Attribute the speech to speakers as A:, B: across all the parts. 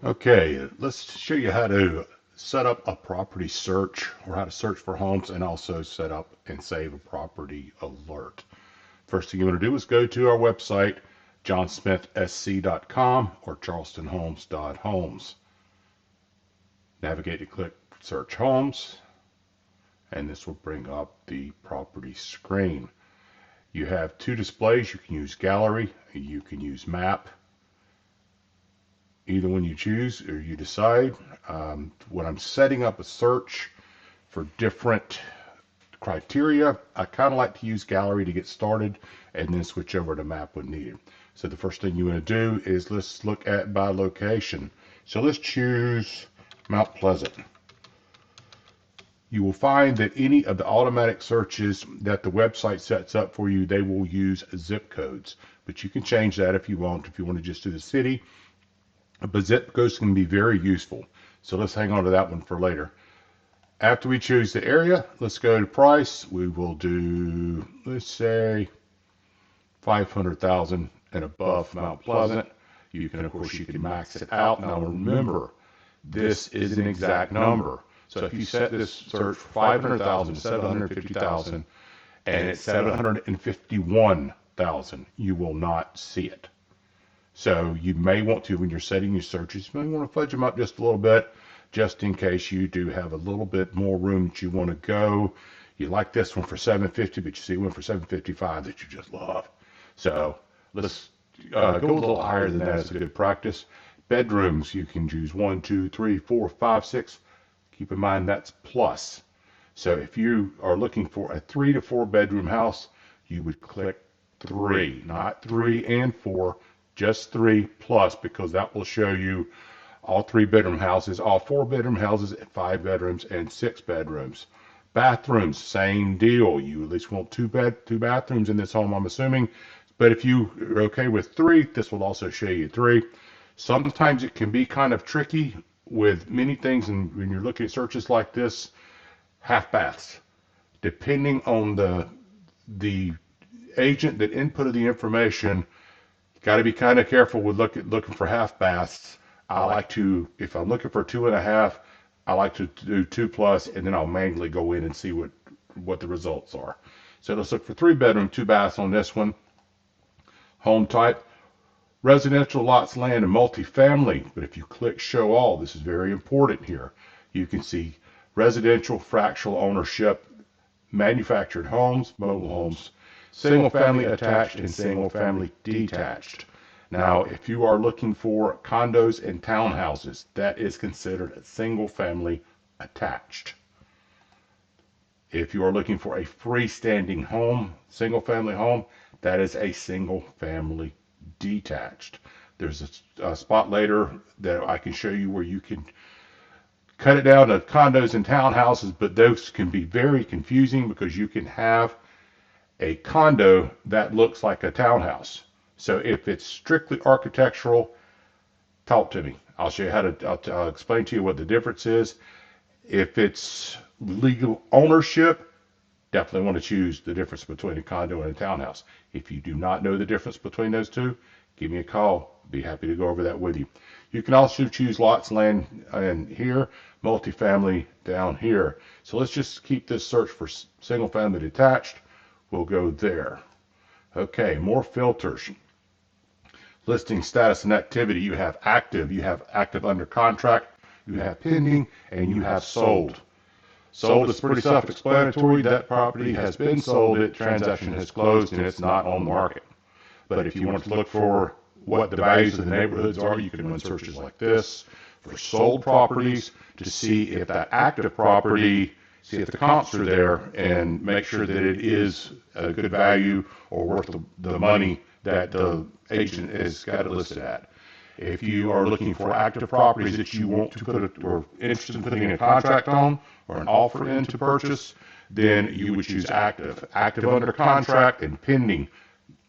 A: Okay, let's show you how to set up a property search or how to search for homes and also set up and save a property alert. First thing you want to do is go to our website, johnsmithsc.com or charlestonhomes.homes. Navigate to click search homes and this will bring up the property screen. You have two displays. You can use gallery, you can use map. Either one you choose or you decide. When I'm setting up a search for different criteria, I kind of like to use gallery to get started and then switch over to map when needed. So the first thing you want to do is let's look at by location. So let's choose Mount Pleasant. You will find that any of the automatic searches that the website sets up for you, they will use zip codes, but you can change that if you want. If you want to just do the city, but zip codes can be very useful. So let's hang on to that one for later. After we choose the area, let's go to price. We will do, let's say, 500,000 and above Mount Pleasant. You can, of course, you can max it out. Now remember, this is an exact number. So if you set this search for 500,000 to 750,000 and it's 751,000, you will not see it. So you may want to, when you're setting your searches, you may want to fudge them up just a little bit, just in case you do have a little bit more room that you want to go. You like this one for 750, but you see one for 755 that you just love. So let's go a little higher than that. It's a good practice. Bedrooms, you can choose 1, 2, 3, 4, 5, 6. Keep in mind that's plus. So if you are looking for a 3 to 4 bedroom house, you would click 3, not 3 and 4. Just 3 plus, because that will show you all 3-bedroom houses, all 4-bedroom houses, 5 bedrooms, and 6 bedrooms. Bathrooms, same deal. You at least want 2 bathrooms in this home, I'm assuming. But if you are okay with 3, this will also show you 3. Sometimes it can be kind of tricky with many things, and when you're looking at searches like this, half baths. Depending on the agent that inputted the information, got to be kind of careful with looking for half baths. I like to, if I'm looking for 2.5, I like to do 2 plus, and then I'll manually go in and see what the results are. So let's look for 3-bedroom, 2 baths on this one. Home type, residential, lots, land, and multifamily. But if you click show all, this is very important here. You can see residential, fractional ownership, manufactured homes, mobile homes, single family attached, and single family detached. Now, if you are looking for condos and townhouses, that is considered a single family attached. If you are looking for a freestanding home, single family home, that is a single family detached. There's a spot later that I can show you where you can cut it down to condos and townhouses, but those can be very confusing because you can have a condo that looks like a townhouse. So if it's strictly architectural, talk to me. I'll show you how to, I'll explain to you what the difference is. If it's legal ownership, definitely want to choose the difference between a condo and a townhouse. If you do not know the difference between those two, give me a call. Be happy to go over that with you. You can also choose lots, land, and here, multifamily down here. So let's just keep this search for single family detached. We'll go there. Okay, more filters. Listing status and activity. You have active under contract, you have pending, and you have sold. Sold is pretty self-explanatory. That property has been sold, the transaction has closed, and it's not on the market. But if you want to look for what the values of the neighborhoods are, you can run searches like this for sold properties to see if that active property, see if the comps are there, and make sure that it is a good value or worth the money that the agent has got it listed at. If you are looking for active properties that you want to put or interested in putting in a contract on or an offer in to purchase, then you would choose active. Active under contract and pending.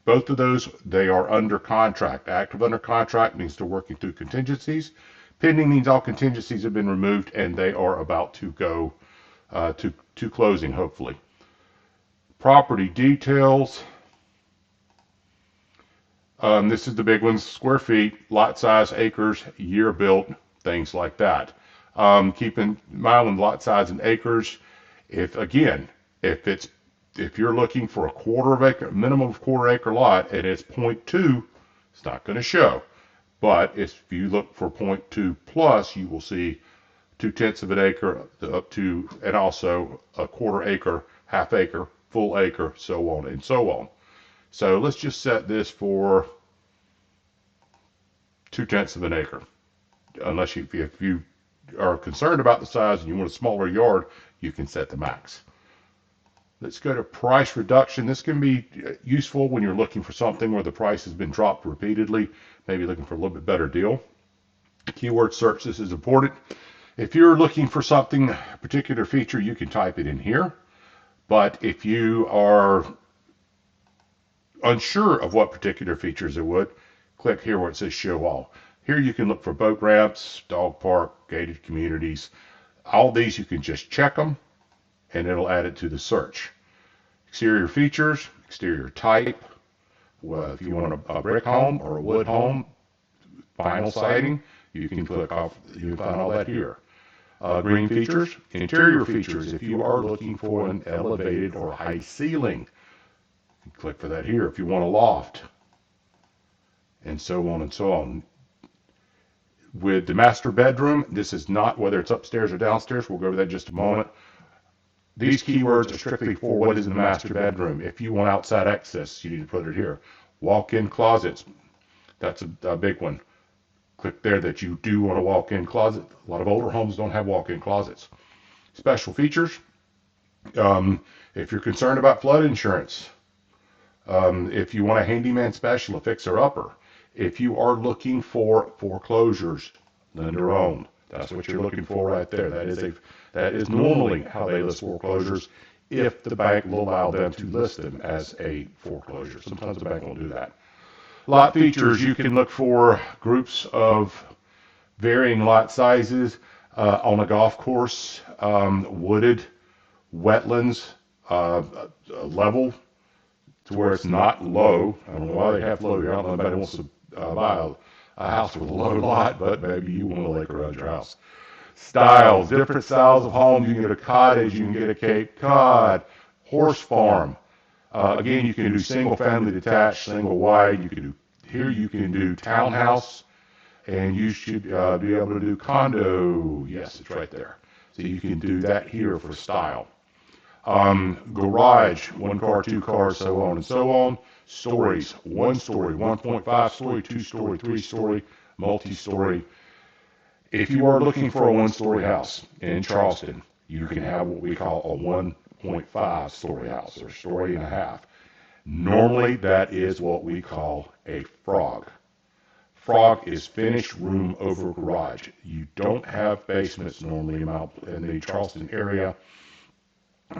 A: Both of those, they are under contract. Active under contract means they're working through contingencies. Pending means all contingencies have been removed and they are about to go to closing, hopefully. Property details. This is the big ones: square feet, lot size, acres, year built, things like that. Keep in mind with lot size and acres, if again, if it's if you're looking for a quarter of acre, minimum of quarter acre lot, and it's point 0.2, it's not going to show. But if you look for point 0.2 plus, you will see 2/10 of an acre up to, and also a quarter acre, half acre, full acre, so on and so on. So let's just set this for 2/10 of an acre. Unless if you are concerned about the size and you want a smaller yard, you can set the max. Let's go to price reduction. This can be useful when you're looking for something where the price has been dropped repeatedly, maybe looking for a little bit better deal. Keyword search, this is important. If you're looking for something, a particular feature, you can type it in here. But if you are unsure of what particular features it would, click here where it says show all. Here you can look for boat ramps, dog park, gated communities. All these you can just check them and it'll add it to the search. Exterior features, exterior type. Well, if you want a brick home or a wood home, vinyl siding, you can click off, you can find all that here. Green features, interior features. If you are looking for an elevated or high ceiling, you click for that here. If you want a loft, and so on and so on. With the master bedroom, this is not whether it's upstairs or downstairs. We'll go over that in just a moment. These keywords are strictly for what is in the master bedroom. If you want outside access, you need to put it here. Walk-in closets, that's a big one. Click there that you do want a walk-in closet. A lot of older homes don't have walk-in closets. Special features, if you're concerned about flood insurance, if you want a handyman special, a fixer-upper, if you are looking for foreclosures, lender owned, that's what you're looking for right there. That is normally how they list foreclosures, if the bank will allow them to list them as a foreclosure. Sometimes the bank won't do that. Lot features, you can look for groups of varying lot sizes on a golf course, wooded, wetlands, level to where it's not low. I don't know why they have low here. I don't know if anybody wants to buy a house with a low lot, but maybe you want a lake around your house. Styles, different styles of homes. You can get a cottage, you can get a Cape Cod, horse farm. Again, you can do single family detached, single wide. You can do here. You can do townhouse, and you should be able to do condo. Yes, it's right there. So you can do that here for style. Garage, 1 car, 2 cars, so on and so on. Stories, 1 story, 1.5 story, 2 story, 3 story, multi-story. If you are looking for a 1-story house in Charleston, you can have what we call a 1.5 story house, or story and a half. Normally that is what we call a frog. Frog is finished room over garage. You don't have basements normally in the Charleston area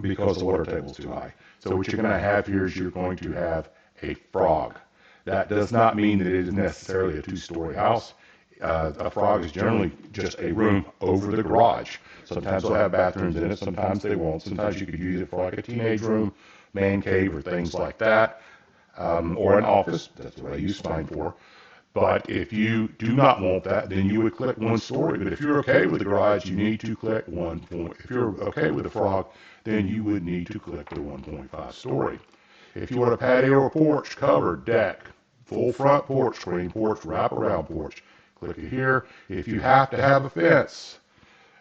A: because the water table is too high. So what you're going to have here is you're going to have a frog. That does not mean that it is necessarily a 2-story house. A frog is generally just a room over the garage. Sometimes they'll have bathrooms in it, sometimes they won't. Sometimes you could use it for like a teenage room, man cave, or things like that, or an office. That's what I use mine for. But if you do not want that, then you would click 1 story. But if you're okay with the garage, you need to click 1. If you're okay with the frog, then you would need to click the 1.5 story. If you want a patio or porch, covered, deck, full front porch, screen porch, wraparound porch, click it here. If you have to have a fence,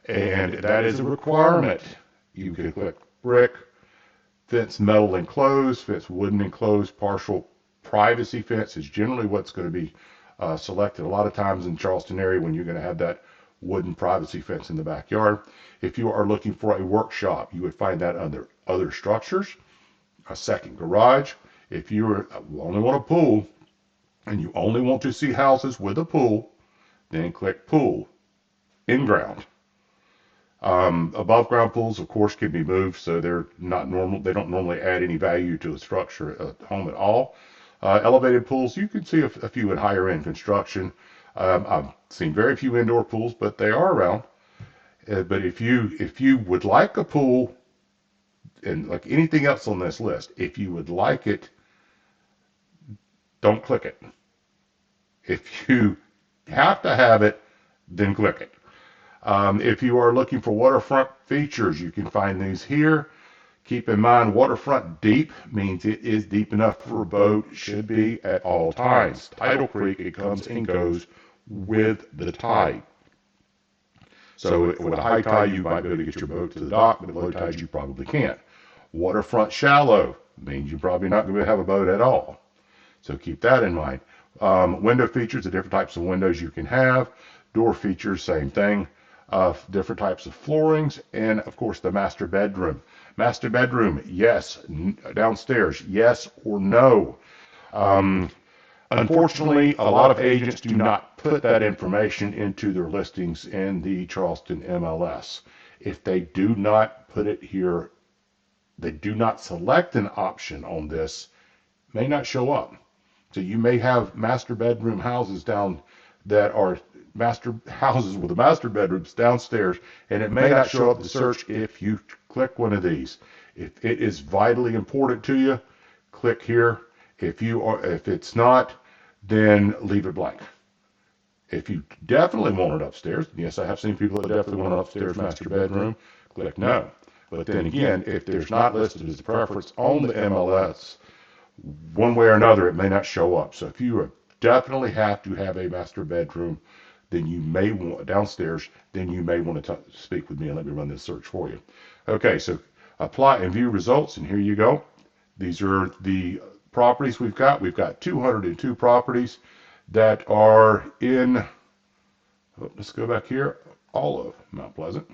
A: and that is a requirement, you can click brick, fence metal enclosed, fence wooden enclosed, partial privacy fence is generally what's going to be selected a lot of times in Charleston area when you're going to have that wooden privacy fence in the backyard. If you are looking for a workshop, you would find that under other structures, a second garage. If you only want a pool and you only want to see houses with a pool, then click pool, in ground. Above ground pools, of course, can be moved, so they're not normal. They don't normally add any value to a structure at home at all. Elevated pools, you can see a few in higher end construction. I've seen very few indoor pools, but they are around. But if you would like a pool, and like anything else on this list, if you would like it, don't click it. If you have to have it, then click it. If you are looking for waterfront features, you can find these here. Keep in mind, waterfront deep means it is deep enough for a boat. It should be at all times. Tidal creek, it comes and goes with the tide. So with a high tide, you might be able to get your boat to the dock, but at low tide, you probably can't. Waterfront shallow means you're probably not going to have a boat at all. So keep that in mind. Window features, the different types of windows you can have. Door features, same thing. Different types of floorings, and of course the master bedroom. Master bedroom, yes. Downstairs, yes or no. Unfortunately, a lot of agents do not put that information into their listings in the Charleston MLS. If they do not put it here, they do not select an option on this, may not show up. So you may have master bedroom houses down that are master houses with the master bedrooms downstairs, and it may not show up the search if you click one of these. If it is vitally important to you, click here. If it's not, then leave it blank. If you definitely want it upstairs, yes, I have seen people that definitely want an upstairs master bedroom, click no. But then again, if there's not listed as a preference on the MLS, one way or another, it may not show up. So if you definitely have to have a master bedroom, then you may want downstairs, then you may want to speak with me and let me run this search for you. Okay, so apply and view results, and here you go. These are the properties we've got. We've got 202 properties that are in, let's go back here, all of Mount Pleasant.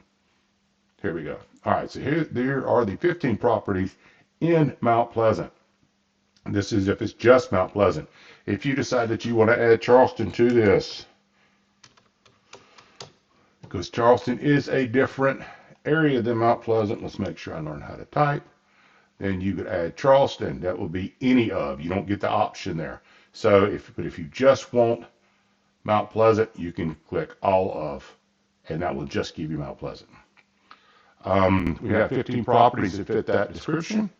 A: Here we go. All right, so there are the 15 properties in Mount Pleasant. This is if it's just Mount Pleasant. If you decide that you want to add Charleston to this, because Charleston is a different area than Mount Pleasant, let's make sure I learn how to type. Then you could add Charleston. That will be any of. You don't get the option there. So if you just want Mount Pleasant, you can click all of, and that will just give you Mount Pleasant. We have 15 properties that fit that description.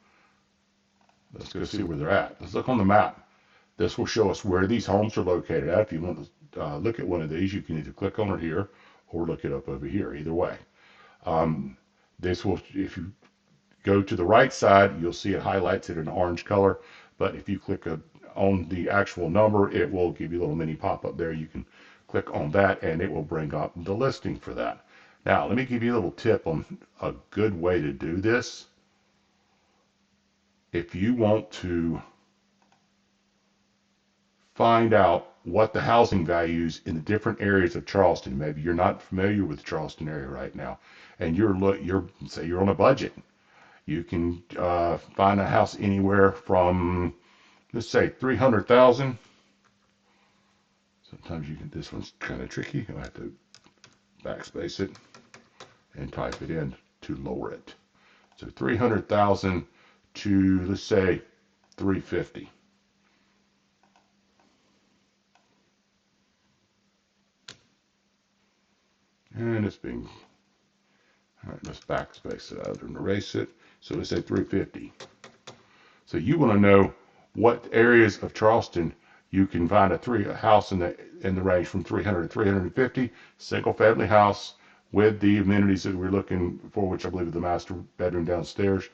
A: Let's go see where they're at. Let's look on the map. This will show us where these homes are located at. If you want to look at one of these, you can either click on it here or look it up over here. Either way. This will, if you go to the right side, you'll see it highlights it in orange color. But if you click on the actual number, it will give you a little mini pop-up there. You can click on that, and it will bring up the listing for that. Now, let me give you a little tip on a good way to do this. If you want to find out what the housing values in the different areas of Charleston, maybe you're not familiar with the Charleston area right now, and say you're on a budget, you can find a house anywhere from, let's say, 300,000. Sometimes you can. This one's kind of tricky. I have to backspace it and type it in to lower it. So 300,000 to, let's say, 350. And it's being, all right, let's backspace it out and erase it. So let's say 350. So you want to know what areas of Charleston you can find a house in the range from 300 to 350, single family house with the amenities that we're looking for, which I believe is the master bedroom downstairs.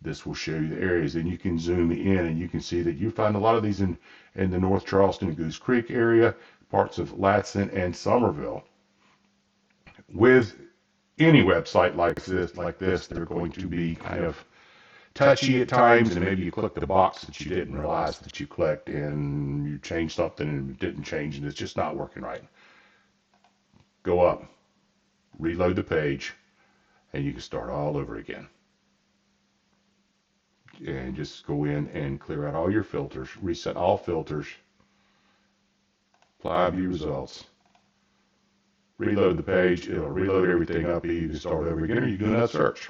A: This will show you the areas, and you can zoom in and you can see that you find a lot of these in the North Charleston, Goose Creek area, parts of Latson and Somerville. With any website like this, they're going to be kind of touchy at times, and maybe you click the box that you didn't realize that you clicked, and you changed something and it didn't change, and it's just not working right. Go up, reload the page, and you can start all over again. And just go in and clear out all your filters, reset all filters, apply view results, reload the page. It'll reload everything up. You can start over again, or you can do another search.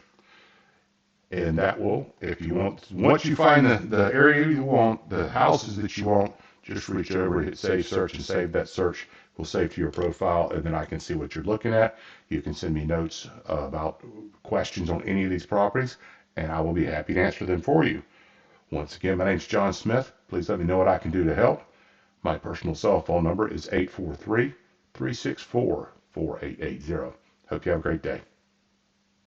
A: And that will, if you want, once you find the area you want, the houses that you want, just reach over, hit save search, and save that search. Will save to your profile, and then I can see what you're looking at. You can send me notes about questions on any of these properties, and I will be happy to answer them for you. Once again, my name is John Smith. Please let me know what I can do to help. My personal cell phone number is 843-364-4880. Hope you have a great day.